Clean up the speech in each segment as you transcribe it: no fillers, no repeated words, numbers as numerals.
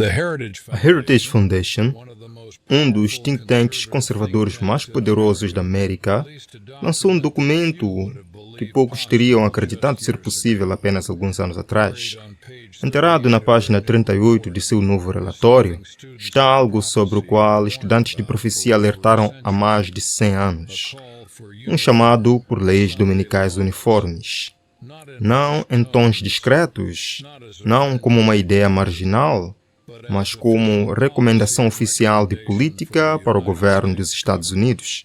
A Heritage Foundation, um dos think tanks conservadores mais poderosos da América, lançou um documento que poucos teriam acreditado ser possível apenas alguns anos atrás. Enterrado na página 38 de seu novo relatório, está algo sobre o qual estudantes de profecia alertaram há mais de 100 anos. Um chamado por leis dominicais uniformes. Não em tons discretos, não como uma ideia marginal, mas como recomendação oficial de política para o governo dos Estados Unidos.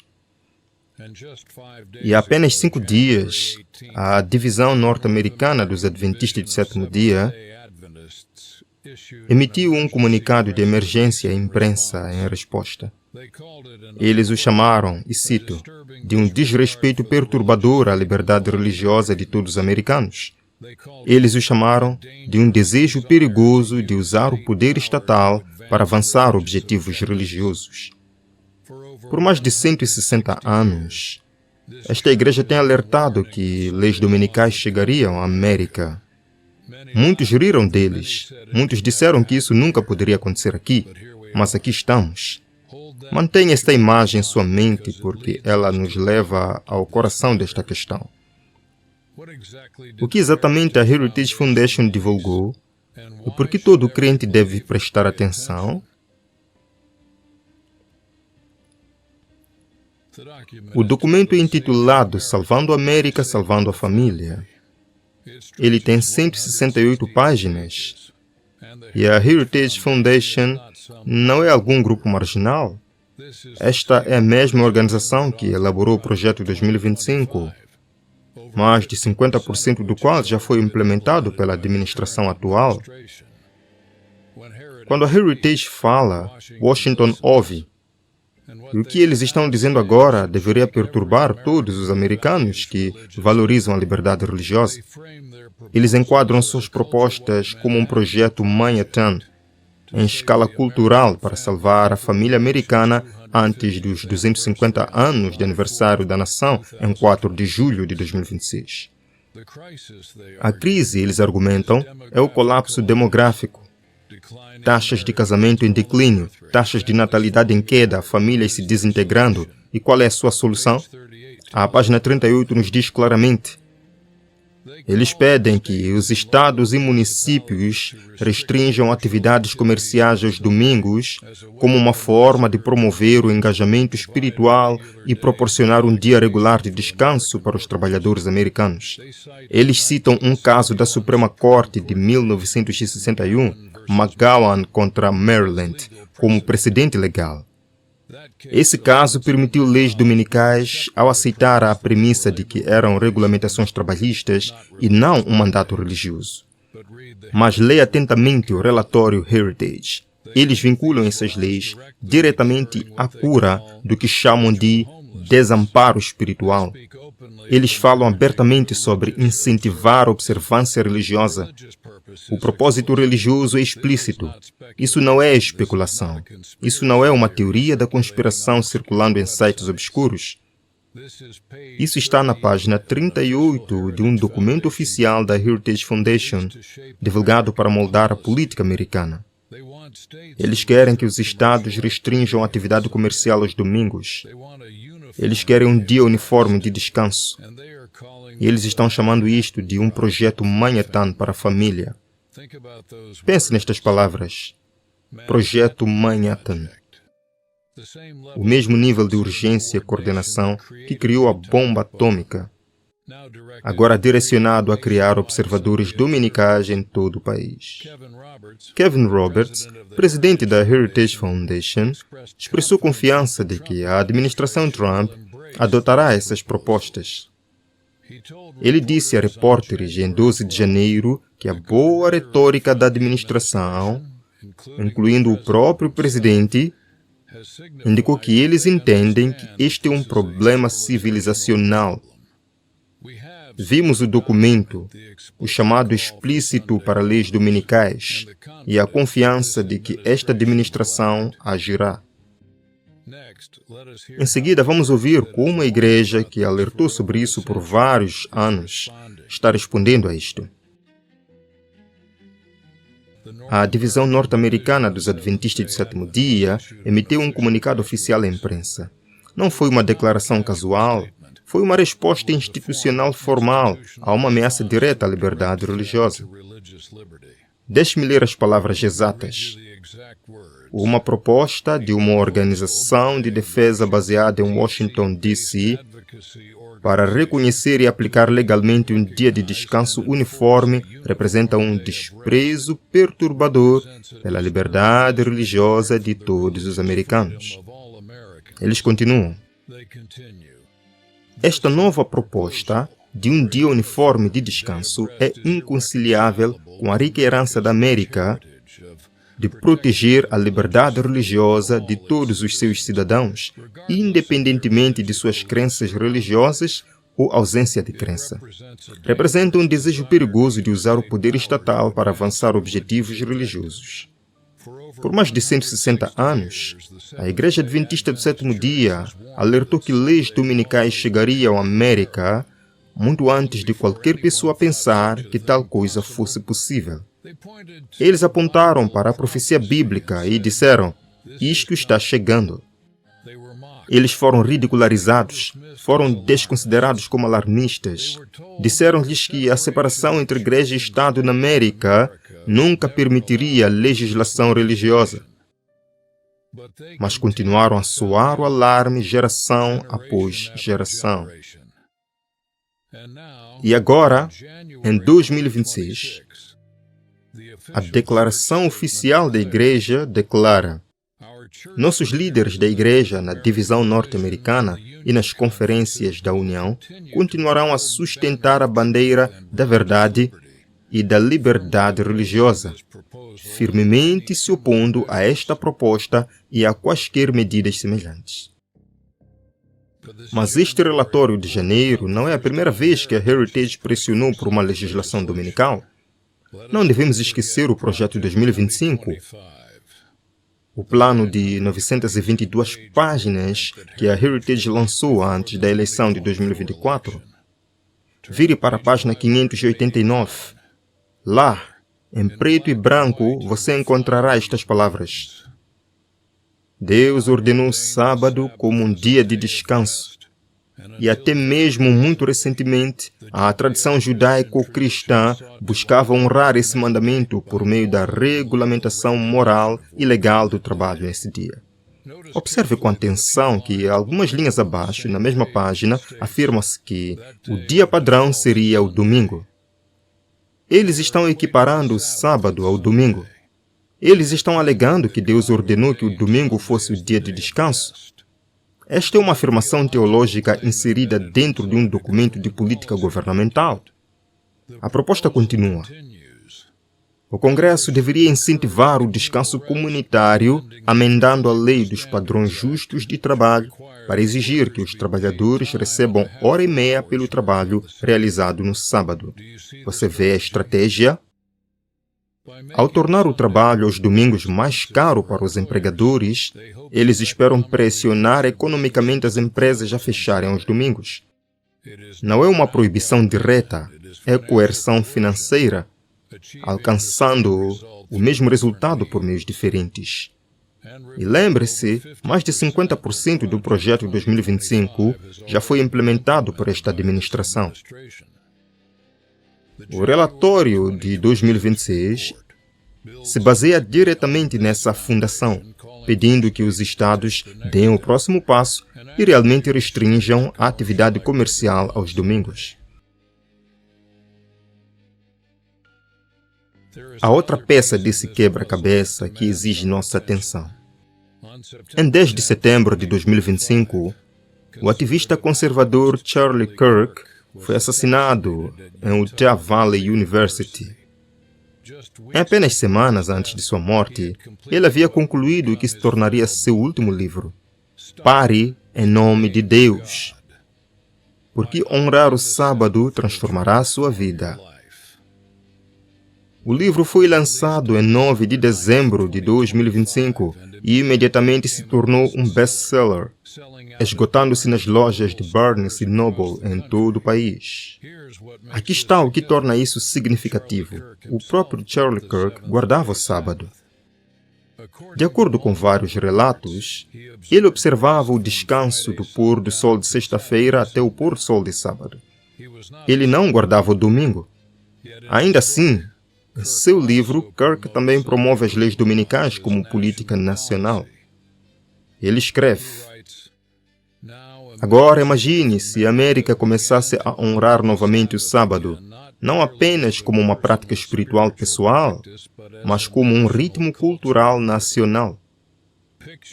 E há apenas 5 dias, a divisão norte-americana dos Adventistas do Sétimo Dia emitiu um comunicado de emergência à imprensa em resposta. Eles o chamaram, e cito, de um desrespeito perturbador à liberdade religiosa de todos os americanos. Eles o chamaram de um desejo perigoso de usar o poder estatal para avançar objetivos religiosos. Por mais de 160 anos, esta igreja tem alertado que leis dominicais chegariam à América. Muitos riram deles. Muitos disseram que isso nunca poderia acontecer aqui, mas aqui estamos. Mantenha esta imagem em sua mente, porque ela nos leva ao coração desta questão. O que exatamente a Heritage Foundation divulgou e por que todo crente deve prestar atenção? O documento é intitulado Salvando a América, Salvando a Família. Ele tem 168 páginas. E a Heritage Foundation não é algum grupo marginal. Esta é a mesma organização que elaborou o Projeto 2025, mais de 50% do qual já foi implementado pela administração atual. Quando a Heritage fala, Washington ouve. E o que eles estão dizendo agora deveria perturbar todos os americanos que valorizam a liberdade religiosa. Eles enquadram suas propostas como um projeto Manhattan, em escala cultural, para salvar a família americana antes dos 250 anos de aniversário da nação, em 4 de julho de 2026. A crise, eles argumentam, é o colapso demográfico. Taxas de casamento em declínio, taxas de natalidade em queda, famílias se desintegrando. E qual é a sua solução? A página 38 nos diz claramente. Eles pedem que os estados e municípios restringam atividades comerciais aos domingos como uma forma de promover o engajamento espiritual e proporcionar um dia regular de descanso para os trabalhadores americanos. Eles citam um caso da Suprema Corte de 1961, McGowan contra Maryland, como precedente legal. Esse caso permitiu leis dominicais ao aceitar a premissa de que eram regulamentações trabalhistas e não um mandato religioso. Mas leia atentamente o relatório Heritage. Eles vinculam essas leis diretamente à cura do que chamam de desamparo espiritual. Eles falam abertamente sobre incentivar a observância religiosa. O propósito religioso é explícito. Isso não é especulação. Isso não é uma teoria da conspiração circulando em sites obscuros. Isso está na página 38 de um documento oficial da Heritage Foundation, divulgado para moldar a política americana. Eles querem que os estados restringam a atividade comercial aos domingos. Eles querem um dia uniforme de descanso. E eles estão chamando isto de um projeto Manhattan para a família. Pense nestas palavras. Projeto Manhattan. O mesmo nível de urgência e coordenação que criou a bomba atômica, agora direcionado a criar observadores dominicais em todo o país. Kevin Roberts, presidente da Heritage Foundation, expressou confiança de que a administração Trump adotará essas propostas. Ele disse a repórteres em 12 de janeiro que a boa retórica da administração, incluindo o próprio presidente, indicou que eles entendem que este é um problema civilizacional. Vimos o documento, o chamado explícito para leis dominicais, e a confiança de que esta administração agirá. Em seguida, vamos ouvir como a igreja, que alertou sobre isso por vários anos, está respondendo a isto. a divisão norte-americana dos Adventistas do Sétimo Dia emitiu um comunicado oficial à imprensa. Não foi uma declaração casual, foi uma resposta institucional formal a uma ameaça direta à liberdade religiosa. Deixe-me ler as palavras exatas. Uma proposta de uma organização de defesa baseada em Washington, D.C., para reconhecer e aplicar legalmente um dia de descanso uniforme representa um desprezo perturbador pela liberdade religiosa de todos os americanos. Eles continuam. Esta nova proposta de um dia uniforme de descanso é inconciliável com a rica herança da América de proteger a liberdade religiosa de todos os seus cidadãos, independentemente de suas crenças religiosas ou ausência de crença. Representa um desejo perigoso de usar o poder estatal para avançar objetivos religiosos. Por mais de 160 anos, a Igreja Adventista do Sétimo Dia alertou que leis dominicais chegariam à América muito antes de qualquer pessoa pensar que tal coisa fosse possível. Eles apontaram para a profecia bíblica e disseram: isto está chegando. Eles foram ridicularizados, foram desconsiderados como alarmistas. Disseram-lhes que a separação entre igreja e Estado na América nunca permitiria legislação religiosa. Mas continuaram a soar o alarme geração após geração. E agora, em 2026, a declaração oficial da Igreja declara: nossos líderes da Igreja na divisão norte-americana e nas conferências da União continuarão a sustentar a bandeira da verdade e da liberdade religiosa, firmemente se opondo a esta proposta e a quaisquer medidas semelhantes. Mas este relatório de janeiro não é a primeira vez que a Heritage pressionou por uma legislação dominical. Não devemos esquecer o projeto 2025, o plano de 922 páginas que a Heritage lançou antes da eleição de 2024. Vire para a página 589. Lá, em preto e branco, você encontrará estas palavras: Deus ordenou o sábado como um dia de descanso. E até mesmo muito recentemente, a tradição judaico-cristã buscava honrar esse mandamento por meio da regulamentação moral e legal do trabalho nesse dia. Observe com atenção que algumas linhas abaixo, na mesma página, afirma-se que o dia padrão seria o domingo. Eles estão equiparando o sábado ao domingo. Eles estão alegando que Deus ordenou que o domingo fosse o dia de descanso. Esta é uma afirmação teológica inserida dentro de um documento de política governamental. A proposta continua. O Congresso deveria incentivar o descanso comunitário, amendando a lei dos padrões justos de trabalho, para exigir que os trabalhadores recebam 1h30 pelo trabalho realizado no sábado. Você vê a estratégia? Ao tornar o trabalho aos domingos mais caro para os empregadores, eles esperam pressionar economicamente as empresas a fecharem aos domingos. Não é uma proibição direta, é coerção financeira, alcançando o mesmo resultado por meios diferentes. E lembre-se, mais de 50% do projeto 2025 já foi implementado por esta administração. O relatório de 2026 se baseia diretamente nessa fundação, pedindo que os estados deem o próximo passo e realmente restringam a atividade comercial aos domingos. Há outra peça desse quebra-cabeça que exige nossa atenção. Em 10 de setembro de 2025, o ativista conservador Charlie Kirk foi assassinado em Utah Valley University. Em apenas semanas antes de sua morte, ele havia concluído o que se tornaria seu último livro, Pare em Nome de Deus, porque honrar o sábado transformará sua vida. O livro foi lançado em 9 de dezembro de 2025 e imediatamente se tornou um best-seller, esgotando-se nas lojas de Barnes e Noble em todo o país. Aqui está o que torna isso significativo. O próprio Charlie Kirk guardava o sábado. De acordo com vários relatos, ele observava o descanso do pôr do sol de sexta-feira até o pôr do sol de sábado. Ele não guardava o domingo. Ainda assim, em seu livro, Kirk também promove as leis dominicais como política nacional. Ele escreve: agora imagine se a América começasse a honrar novamente o sábado, não apenas como uma prática espiritual pessoal, mas como um ritmo cultural nacional.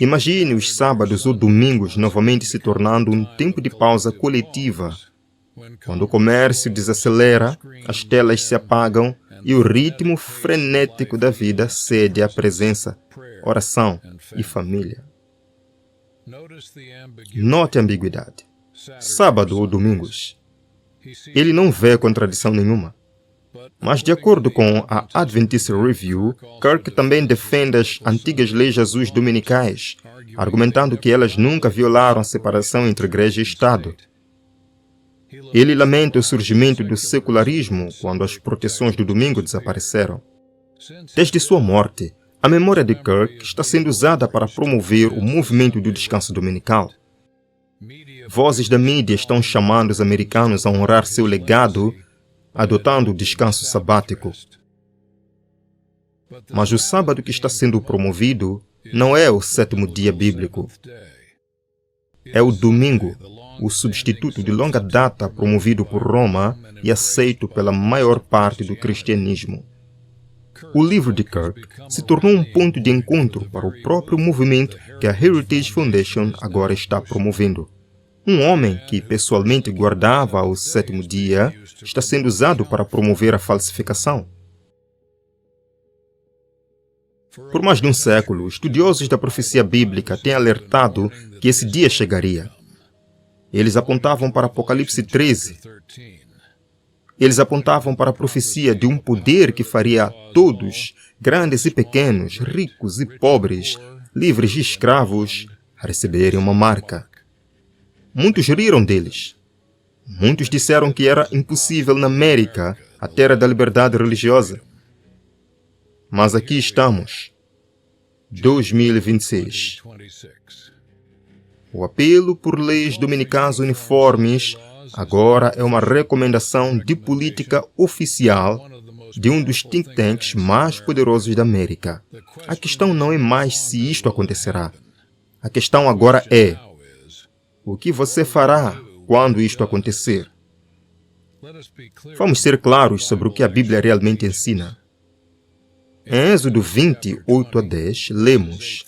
Imagine os sábados ou domingos novamente se tornando um tempo de pausa coletiva, quando o comércio desacelera, as telas se apagam e o ritmo frenético da vida cede à presença, oração e família. Note a ambiguidade. Sábado ou domingos. Ele não vê contradição nenhuma. Mas, de acordo com a Adventist Review, Kirk também defende as antigas leis azuis dominicais, argumentando que elas nunca violaram a separação entre igreja e Estado. Ele lamenta o surgimento do secularismo quando as proteções do domingo desapareceram. Desde sua morte, a memória de Kirk está sendo usada para promover o movimento do descanso dominical. Vozes da mídia estão chamando os americanos a honrar seu legado, adotando o descanso sabático. Mas o sábado que está sendo promovido não é o sétimo dia bíblico. É o domingo, o substituto de longa data promovido por Roma e aceito pela maior parte do cristianismo. O livro de Kirk se tornou um ponto de encontro para o próprio movimento que a Heritage Foundation agora está promovendo. Um homem que pessoalmente guardava o sétimo dia está sendo usado para promover a falsificação. Por mais de um século, estudiosos da profecia bíblica têm alertado que esse dia chegaria. Eles apontavam para Apocalipse 13. Eles apontavam para a profecia de um poder que faria a todos, grandes e pequenos, ricos e pobres, livres e escravos, a receberem uma marca. Muitos riram deles. Muitos disseram que era impossível na América, a terra da liberdade religiosa. Mas aqui estamos, 2026. O apelo por leis dominicais uniformes agora é uma recomendação de política oficial de um dos think tanks mais poderosos da América. A questão não é mais se isto acontecerá. A questão agora é: o que você fará quando isto acontecer? Vamos ser claros sobre o que a Bíblia realmente ensina. Em Êxodo 20, 8 a 10, lemos: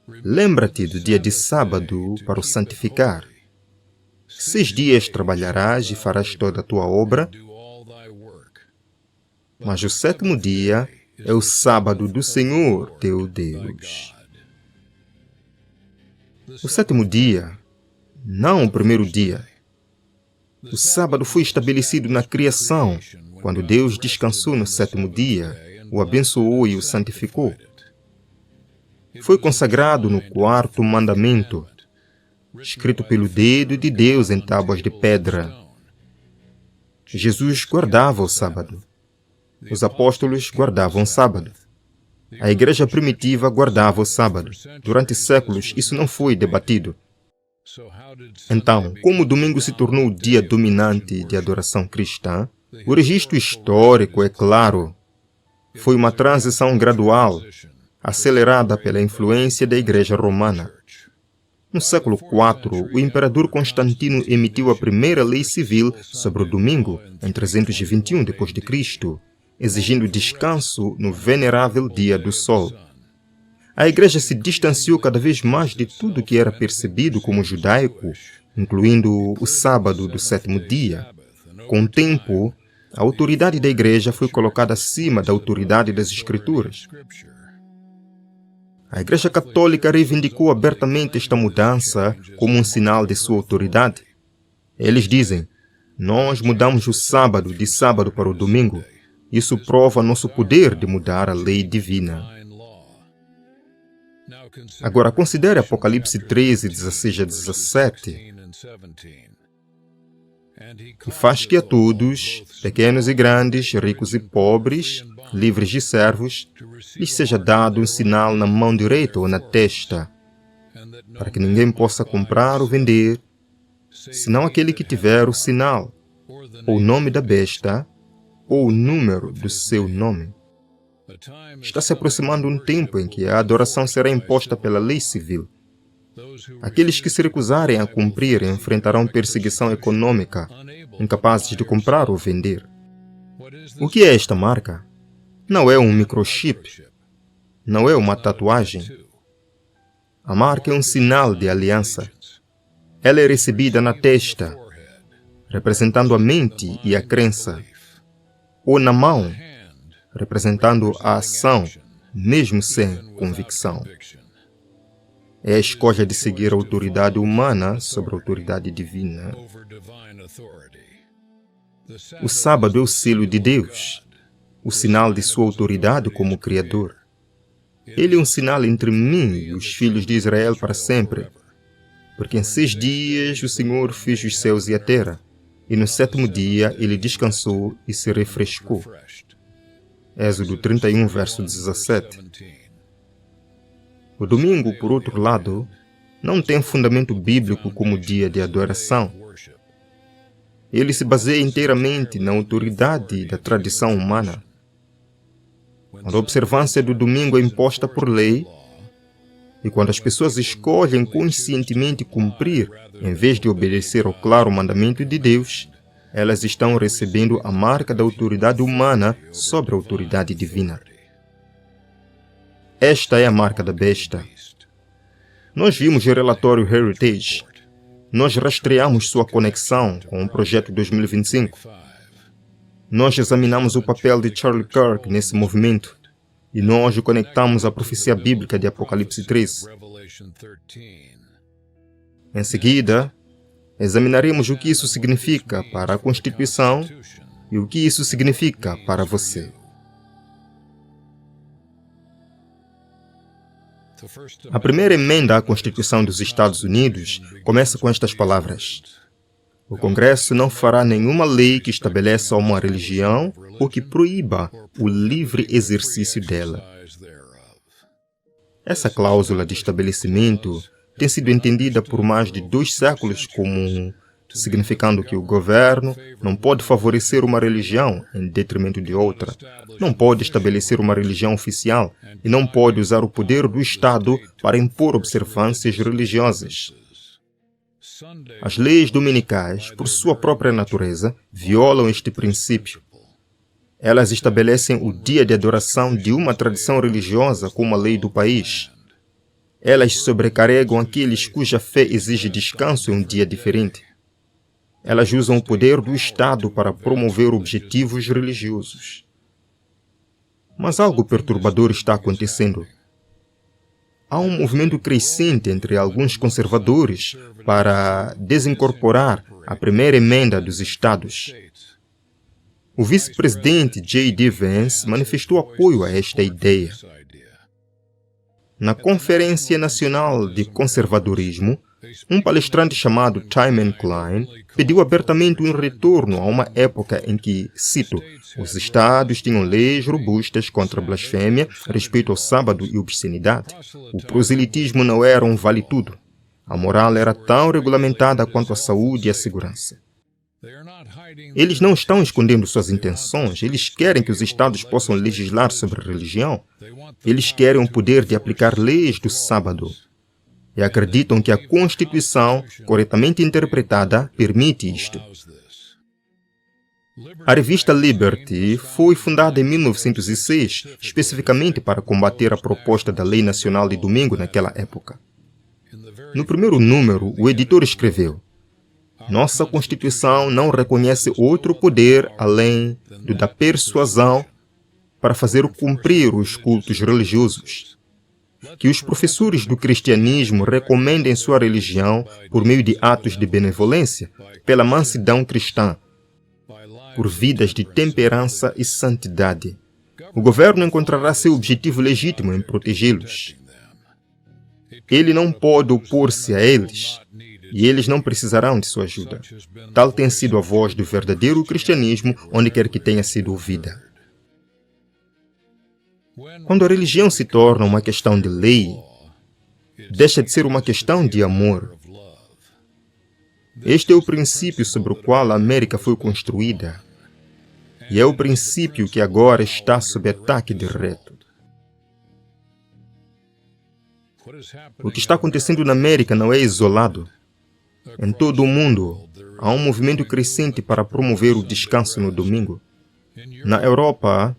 lembra-te do dia de sábado para o santificar. 6 dias trabalharás e farás toda a tua obra, mas o sétimo dia é o sábado do Senhor teu Deus. O sétimo dia, não o primeiro dia. O sábado foi estabelecido na criação, quando Deus descansou no sétimo dia, o abençoou e o santificou. Foi consagrado no 4º mandamento, escrito pelo dedo de Deus em tábuas de pedra. Jesus guardava o sábado. Os apóstolos guardavam o sábado. A igreja primitiva guardava o sábado. Durante séculos, isso não foi debatido. Então, como o domingo se tornou o dia dominante de adoração cristã, o registro histórico é claro. Foi uma transição gradual, acelerada pela influência da Igreja Romana. No século IV, o imperador Constantino emitiu a primeira lei civil sobre o domingo, em 321 d.C., exigindo descanso no venerável dia do sol. A Igreja se distanciou cada vez mais de tudo que era percebido como judaico, incluindo o sábado do sétimo dia. Com o tempo, a autoridade da Igreja foi colocada acima da autoridade das Escrituras. A Igreja Católica reivindicou abertamente esta mudança como um sinal de sua autoridade. Eles dizem: nós mudamos o sábado de sábado para o domingo. Isso prova nosso poder de mudar a lei divina. Agora, considere Apocalipse 13, 16 a 17. E faz que a todos, pequenos e grandes, ricos e pobres, livres e servos, lhes seja dado um sinal na mão direita ou na testa, para que ninguém possa comprar ou vender, senão aquele que tiver o sinal, ou o nome da besta, ou o número do seu nome. Está se aproximando um tempo em que a adoração será imposta pela lei civil. Aqueles que se recusarem a cumprir enfrentarão perseguição econômica, incapazes de comprar ou vender. O que é esta marca? Não é um microchip. Não é uma tatuagem. A marca é um sinal de aliança. Ela é recebida na testa, representando a mente e a crença, ou na mão, representando a ação, mesmo sem convicção. É a escolha de seguir a autoridade humana sobre a autoridade divina. O sábado é o selo de Deus, o sinal de sua autoridade como Criador. Ele é um sinal entre mim e os filhos de Israel para sempre, porque em 6 dias o Senhor fez os céus e a terra, e no 7º dia ele descansou e se refrescou. Êxodo 31, verso 17. O domingo, por outro lado, não tem fundamento bíblico como dia de adoração. Ele se baseia inteiramente na autoridade da tradição humana. Quando a observância do domingo é imposta por lei, e quando as pessoas escolhem conscientemente cumprir, em vez de obedecer ao claro mandamento de Deus, elas estão recebendo a marca da autoridade humana sobre a autoridade divina. Esta é a marca da besta. Nós vimos o relatório Heritage. Nós rastreamos sua conexão com o Projeto 2025. Nós examinamos o papel de Charlie Kirk nesse movimento e nós o conectamos à profecia bíblica de Apocalipse 13. Em seguida, examinaremos o que isso significa para a Constituição e o que isso significa para você. A primeira emenda à Constituição dos Estados Unidos começa com estas palavras: o Congresso não fará nenhuma lei que estabeleça uma religião ou que proíba o livre exercício dela. Essa cláusula de estabelecimento tem sido entendida por mais de 2 séculos como significando que o governo não pode favorecer uma religião em detrimento de outra, não pode estabelecer uma religião oficial e não pode usar o poder do Estado para impor observâncias religiosas. As leis dominicais, por sua própria natureza, violam este princípio. Elas estabelecem o dia de adoração de uma tradição religiosa como a lei do país. Elas sobrecarregam aqueles cuja fé exige descanso em um dia diferente. Elas usam o poder do Estado para promover objetivos religiosos. Mas algo perturbador está acontecendo. Há um movimento crescente entre alguns conservadores para desincorporar a primeira emenda dos Estados. O vice-presidente J.D. Vance manifestou apoio a esta ideia. Na Conferência Nacional de Conservadorismo, um palestrante chamado Timon Klein pediu abertamente um retorno a uma época em que, cito, os estados tinham leis robustas contra a blasfêmia, respeito ao sábado e obscenidade. O proselitismo não era um vale-tudo. A moral era tão regulamentada quanto a saúde e a segurança. Eles não estão escondendo suas intenções, eles querem que os estados possam legislar sobre religião. Eles querem o poder de aplicar leis do sábado. E acreditam que a Constituição, corretamente interpretada, permite isto. A revista Liberty foi fundada em 1906, especificamente para combater a proposta da Lei Nacional de Domingo naquela época. No primeiro número, o editor escreveu: nossa Constituição não reconhece outro poder além do da persuasão para fazer cumprir os cultos religiosos. Que os professores do cristianismo recomendem sua religião por meio de atos de benevolência, pela mansidão cristã, por vidas de temperança e santidade. O governo encontrará seu objetivo legítimo em protegê-los. Ele não pode opor-se a eles, e eles não precisarão de sua ajuda. Tal tem sido a voz do verdadeiro cristianismo, onde quer que tenha sido ouvida. Quando a religião se torna uma questão de lei, deixa de ser uma questão de amor. Este é o princípio sobre o qual a América foi construída. E é o princípio que agora está sob ataque direto. O que está acontecendo na América não é isolado. Em todo o mundo, há um movimento crescente para promover o descanso no domingo. Na Europa,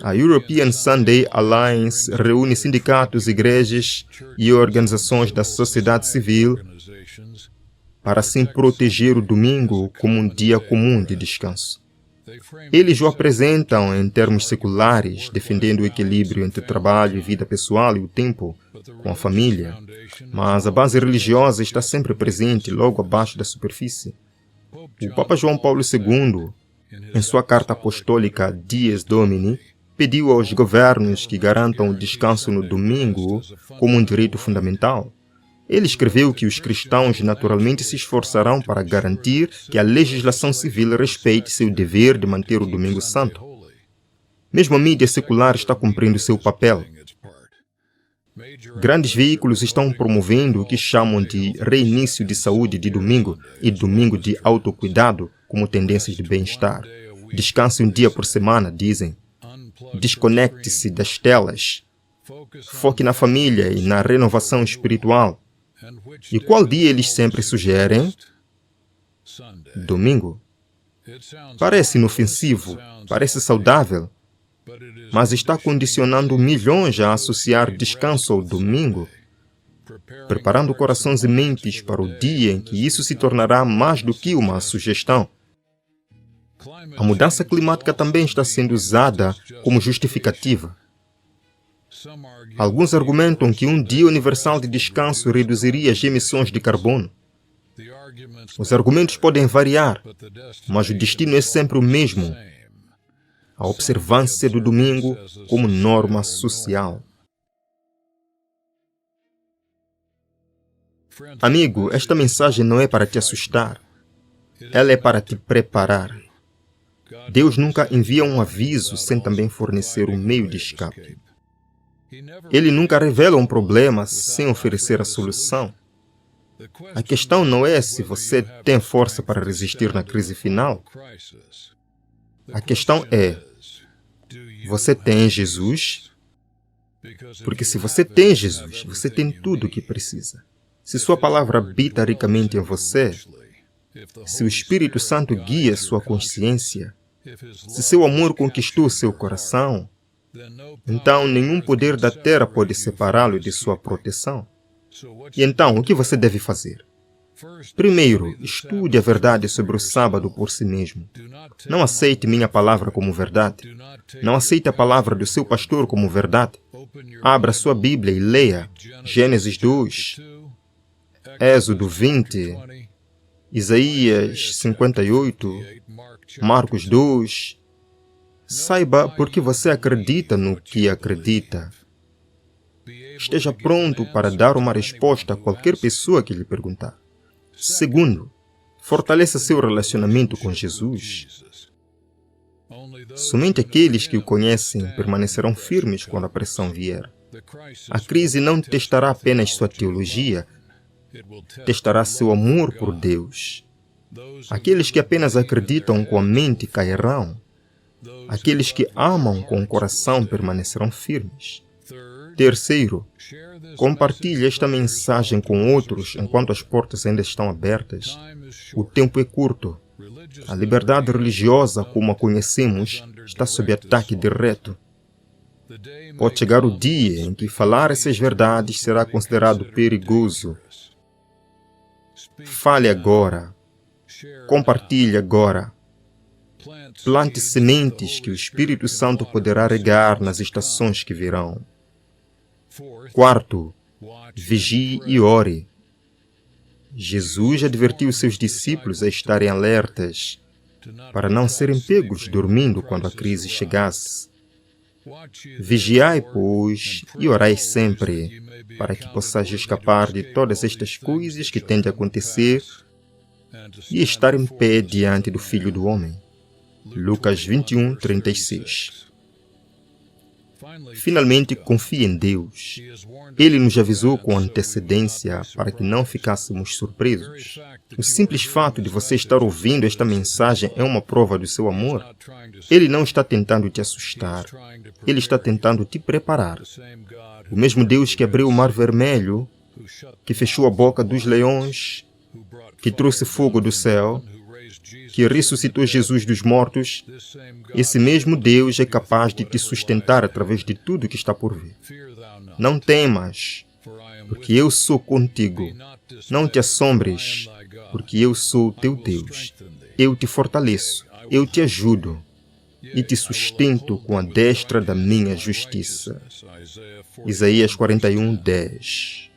a European Sunday Alliance reúne sindicatos, igrejas e organizações da sociedade civil para assim proteger o domingo como um dia comum de descanso. Eles o apresentam em termos seculares, defendendo o equilíbrio entre trabalho e vida pessoal e o tempo com a família, mas a base religiosa está sempre presente logo abaixo da superfície. O Papa João Paulo II, em sua carta apostólica Dies Domini, pediu aos governos que garantam o descanso no domingo como um direito fundamental. Ele escreveu que os cristãos naturalmente se esforçarão para garantir que a legislação civil respeite seu dever de manter o domingo santo. Mesmo a mídia secular está cumprindo seu papel. Grandes veículos estão promovendo o que chamam de reinício de saúde de domingo e domingo de autocuidado como tendências de bem-estar. Descanse um dia por semana, dizem. Desconecte-se das telas. Foque na família e na renovação espiritual. E qual dia eles sempre sugerem? Domingo. Parece inofensivo, parece saudável, mas está condicionando milhões a associar descanso ao domingo, preparando corações e mentes para o dia em que isso se tornará mais do que uma sugestão. A mudança climática também está sendo usada como justificativa. Alguns argumentam que um dia universal de descanso reduziria as emissões de carbono. Os argumentos podem variar, mas o destino é sempre o mesmo: a observância do domingo como norma social. Amigo, esta mensagem não é para te assustar. Ela é para te preparar. Deus nunca envia um aviso sem também fornecer um meio de escape. Ele nunca revela um problema sem oferecer a solução. A questão não é se você tem força para resistir na crise final. A questão é: você tem Jesus? Porque se você tem Jesus, você tem tudo o que precisa. Se sua palavra habita ricamente em você, se o Espírito Santo guia sua consciência, se seu amor conquistou seu coração, então nenhum poder da terra pode separá-lo de sua proteção. E então, o que você deve fazer? Primeiro, estude a verdade sobre o sábado por si mesmo. Não aceite minha palavra como verdade. Não aceite a palavra do seu pastor como verdade. Abra sua Bíblia e leia Gênesis 2, Êxodo 20, Isaías 58, Marcos 2. Saiba por que você acredita no que acredita. Esteja pronto para dar uma resposta a qualquer pessoa que lhe perguntar. Segundo, fortaleça seu relacionamento com Jesus. Somente aqueles que o conhecem permanecerão firmes quando a pressão vier. A crise não testará apenas sua teologia, testará seu amor por Deus. Aqueles que apenas acreditam com a mente cairão. Aqueles que amam com o coração permanecerão firmes. Terceiro, compartilhe esta mensagem com outros enquanto as portas ainda estão abertas. O tempo é curto. A liberdade religiosa, como a conhecemos, está sob ataque direto. Pode chegar o dia em que falar essas verdades será considerado perigoso. Fale agora. Compartilhe agora. Plante sementes que o Espírito Santo poderá regar nas estações que virão. Quarto, vigie e ore. Jesus advertiu seus discípulos a estarem alertas. para não serem pegos dormindo quando a crise chegasse. Vigiai, pois, e orai sempre, para que possais escapar de todas estas coisas que têm de acontecer e estar em pé diante do Filho do Homem. Lucas 21, 36. Finalmente, confie em Deus. Ele nos avisou com antecedência para que não ficássemos surpresos. O simples fato de você estar ouvindo esta mensagem é uma prova do seu amor. Ele não está tentando te assustar. Ele está tentando te preparar. O mesmo Deus que abriu o Mar Vermelho, que fechou a boca dos leões, que trouxe fogo do céu, que ressuscitou Jesus dos mortos, esse mesmo Deus é capaz de te sustentar através de tudo que está por vir. Não temas, porque eu sou contigo. Não te assombres, porque eu sou o teu Deus. Eu te fortaleço, eu te ajudo e te sustento com a destra da minha justiça. Isaías 41, 10.